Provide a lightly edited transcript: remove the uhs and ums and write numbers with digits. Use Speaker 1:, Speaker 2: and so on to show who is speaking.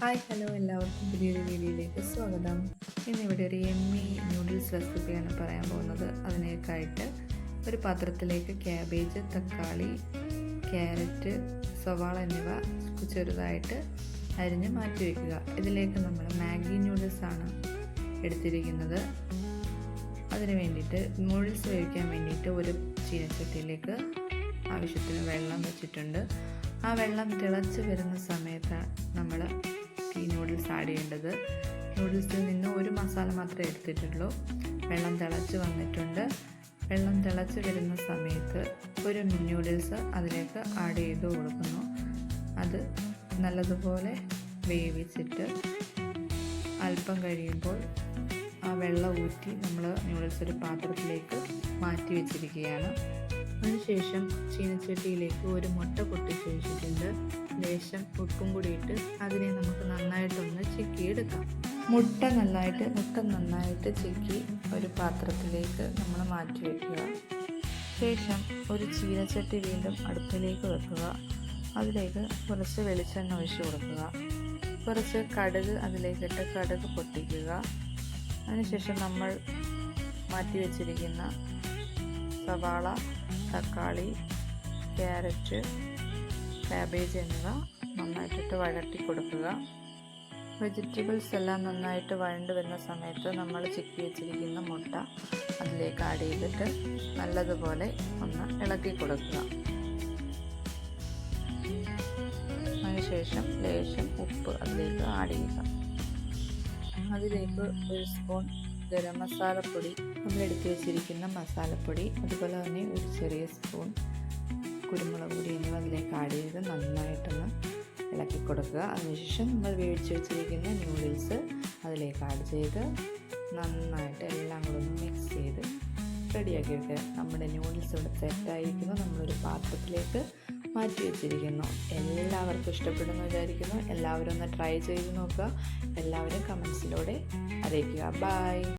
Speaker 1: Hi hello എല്ലാവർക്കും പുതിയൊരു വീഡിയോയിലേക്ക് സ്വാഗതം. ഇന്നിവിടെ ഒരു യമ്മി നൂഡിൽസ് റെസിപ്പിയാണ് പറയാൻ പോകുന്നത്. അതിനേക്കായിട്ട് ഒരു പാത്രത്തിലേക്ക് ക്യാബേജ്, തക്കാളി, ക്യാരറ്റ്, സവാള എന്നിവ ചെറുതായിട്ട് അരിഞ്ഞ് മാറ്റി വയ്ക്കുക. ഇതിലേക്ക് നമ്മൾ മാഗി നൂഡിൽസാണ് എടുത്തിരിക്കുന്നത്. അതിന് വേണ്ടിയിട്ട് നൂഡിൽസ് വേവിക്കാൻ വേണ്ടിയിട്ട് ഒരു ചീനച്ചട്ടിയിലേക്ക് ആവശ്യത്തിന് വെള്ളം വെച്ചിട്ടുണ്ട്. ആ വെള്ളം തിളച്ച് വരുന്ന സമയത്ത് നമ്മൾ ഈ നൂഡിൽസ് ആഡ് ചെയ്യേണ്ടത്. നൂഡിൽസിൽ നിന്ന് ഒരു മസാല മാത്രമേ എടുത്തിട്ടുള്ളൂ. വെള്ളം തിളച്ച് വന്നിട്ടുണ്ട്. വെള്ളം തിളച്ച് വരുന്ന സമയത്ത് ഒരു നൂഡിൽസ് അതിലേക്ക് ആഡ് ചെയ്ത് കൊടുക്കുന്നു. അത് നല്ലതുപോലെ വേവിച്ചിട്ട് അല്പം കഴിയുമ്പോൾ ആ വെള്ളം ഊറ്റി നമ്മൾ നൂഡിൽസ് ഒരു പാത്രത്തിലേക്ക് മാറ്റി വെച്ചിരിക്കുകയാണ്. അതിനുശേഷം ചീനച്ചട്ടിയിലേക്ക് ഒരു മുട്ട പൊട്ടിച്ച് വെച്ചിട്ടുണ്ട്. ലേശം ഉപ്പും കൂടി ഇട്ട് അതിനെ നമുക്ക് നന്നായിട്ടൊന്ന് ചിക്കിയെടുക്കാം. മുട്ട നന്നായിട്ട് ചിക്കി ഒരു പാത്രത്തിലേക്ക് നമ്മൾ മാറ്റി വയ്ക്കുക. ശേഷം ഒരു ചീനച്ചട്ടി വീണ്ടും അടുപ്പിലേക്ക് വെക്കുക. അതിലേക്ക് കുറച്ച് വെളിച്ചെണ്ണ ഒഴിച്ച് കൊടുക്കുക. കുറച്ച് കടുക് അതിലേക്കിട്ട് കടുക് പൊട്ടിക്കുക. അതിനുശേഷം നമ്മൾ മാറ്റി വെച്ചിരിക്കുന്ന സവാള, തക്കാളി, ക്യാരറ്റ്, കാബേജ് എന്നിവ നന്നായിട്ടിട്ട് വഴറ്റി കൊടുക്കുക. വെജിറ്റബിൾസ് എല്ലാം നന്നായിട്ട് വഴണ്ട് വരുന്ന സമയത്ത് നമ്മൾ ചിക്കി വെച്ചിരിക്കുന്ന മുട്ട അതിലേക്ക് ആഡ് ചെയ്തിട്ട് നല്ലതുപോലെ ഒന്ന് ഇളക്കി കൊടുക്കുക. അതിനുശേഷം ലേശം ഉപ്പ് അതിലേക്ക് ആഡ് ചെയ്യുക. അതിലേക്ക് ഒരു സ്പൂൺ ഗരം മസാലപ്പൊടി, നമ്മൾ എടുത്തു വെച്ചിരിക്കുന്ന മസാലപ്പൊടി, അതുപോലെ തന്നെ ഒരു ചെറിയ സ്പൂൺ കുരുമുളക് പൊടി എന്നിവ അതിലേക്ക് ആഡ് ചെയ്ത് നന്നായിട്ടൊന്ന് ഇളക്കി കൊടുക്കുക. അതിനുശേഷം നമ്മൾ വേവിച്ച് വെച്ചിരിക്കുന്ന നൂഡിൽസ് അതിലേക്ക് ആഡ് ചെയ്ത് നന്നായിട്ട് എല്ലാം കൂടെ ഒന്ന് മിക്സ് ചെയ്ത് റെഡിയാക്കി വെക്കുക. നമ്മുടെ നൂഡിൽസ് ഇവിടെ സെറ്റായിരിക്കുന്നു. നമ്മളൊരു പാത്രത്തിലേക്ക് മാറ്റി വെച്ചിരിക്കുന്നു. എല്ലാവർക്കും ഇഷ്ടപ്പെടുമെന്ന് വിചാരിക്കുന്നു. എല്ലാവരും ഒന്ന് ട്രൈ ചെയ്ത് നോക്കുക. എല്ലാവരും കമൻസിലൂടെ അറിയിക്കുക. ബൈ.